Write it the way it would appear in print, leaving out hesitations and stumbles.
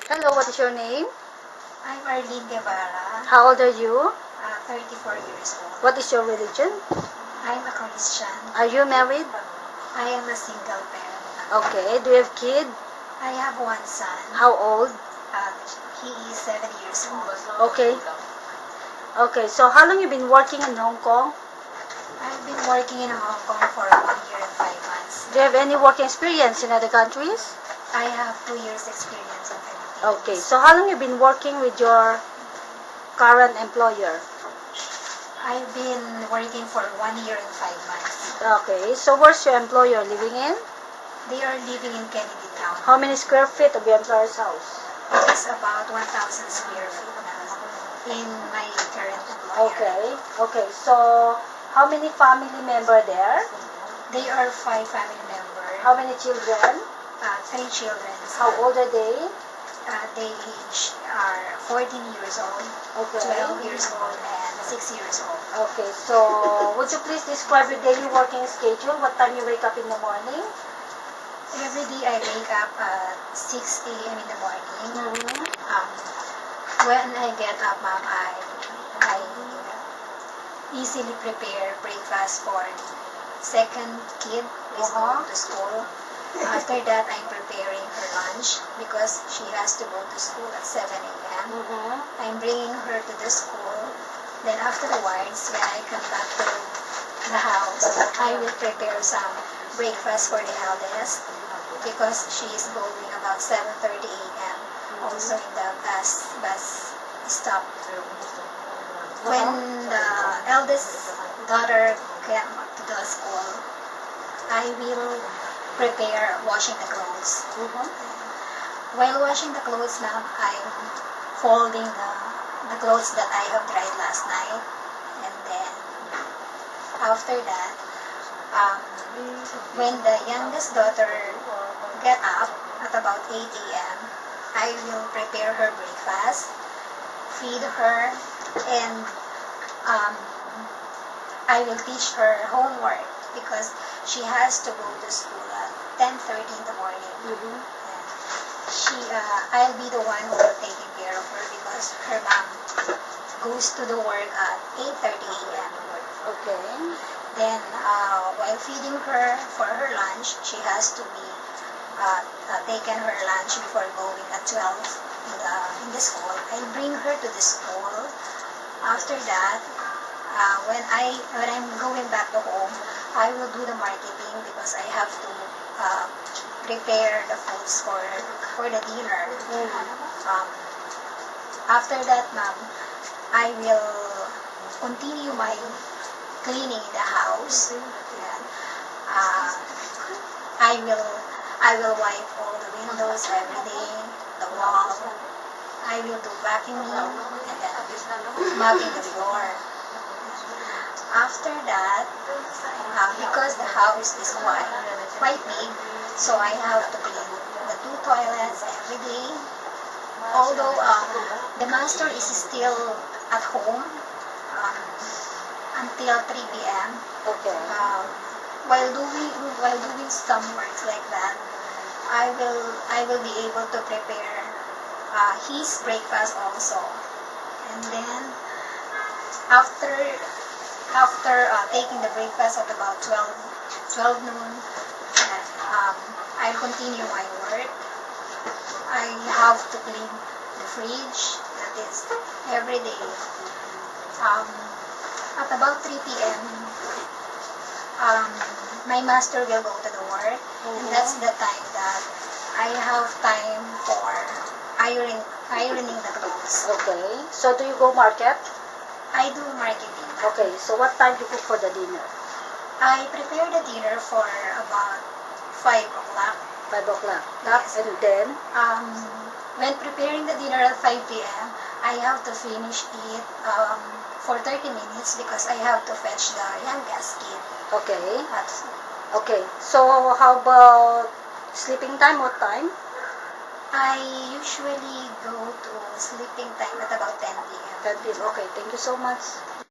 Hello, what is your name? I'm Arlene Guevara, How old are you? 34 years old. What is your religion? I'm a Christian. Are you married? I am a single parent. Okay. Do you have kid? I have one son. How old? He is 7 years old. Okay. Okay. So how long you been working in Hong Kong? I've been working in Hong Kong for 1 year and 5 months. Do you have any work experience in other countries? I have 2 years experience in Philippines. Okay. So how long you been working with your current employer? I've been working for 1 year and 5 months. Okay. So where's your employer living in? They are living in Kennedy Town. How many square feet of your employer's house? It's about 1,000 square feet now in my current employer. Okay. Okay. So how many family member there? They are 5 family members. How many children? 3 children. How old are they? They each are 14 years old, Okay. 12 years old, and 6 years old. Okay, so would you please describe your daily working schedule? What time you wake up in the morning? Every day I wake up at 6 a.m. in the morning. Mm-hmm. When I get up, Mom, I easily prepare breakfast for second kid is going to school. After that, I'm preparing her lunch because she has to go to school at 7 a.m. Mm-hmm. I'm bringing her to the school. Then afterwards, when I come back to the house, I will prepare some breakfast for the eldest because she is going about 7:30 a.m. also in the bus stop. When the eldest daughter came to the school, I will prepare washing the clothes. Mm-hmm. While washing the clothes, ma'am, I'm folding the clothes that I have dried last night. And then, after that, when the youngest daughter get up at about 8 a.m., I will prepare her breakfast, feed her, and I will teach her homework because she has to go to school at 10:30 in the morning. Mm-hmm. I'll be the one who will take care of her because her mom goes to the work at 8:30 a.m. Okay. Then, while feeding her for her lunch, she has to be taken her lunch before going at 12 in the school. I bring her to the school. After that, when I'm going back to home, I will do the marketing because I have to prepare the foods for the dinner. After that, ma'am, I will continue my cleaning in the house. And, I will wipe all the windows every day, the wall. I will do vacuuming and then mopping the floor. After that, because the house is quite big, so I have to clean the 2 toilets every day. Although the master is still at home until 3 p.m. Okay. While doing some works like that, I will be able to prepare his breakfast also. And then after taking the breakfast at about 12 noon, I continue my work. I have to clean the fridge, that is every day. At about 3 p.m., my master will go to the work, and that's the time that I have time for ironing the clothes. Okay. So do you go market? I do marketing. Okay. So what time you cook for the dinner? I prepare the dinner for about 5 o'clock. 5 o'clock. Yes. And then? When preparing the dinner at 5 p.m., I have to finish it for 30 minutes because I have to fetch the youngest kid. Okay. At Okay. So how about sleeping time? What time? I usually go to sleeping time at about 10 p.m. 10 p.m. Okay. Thank you so much.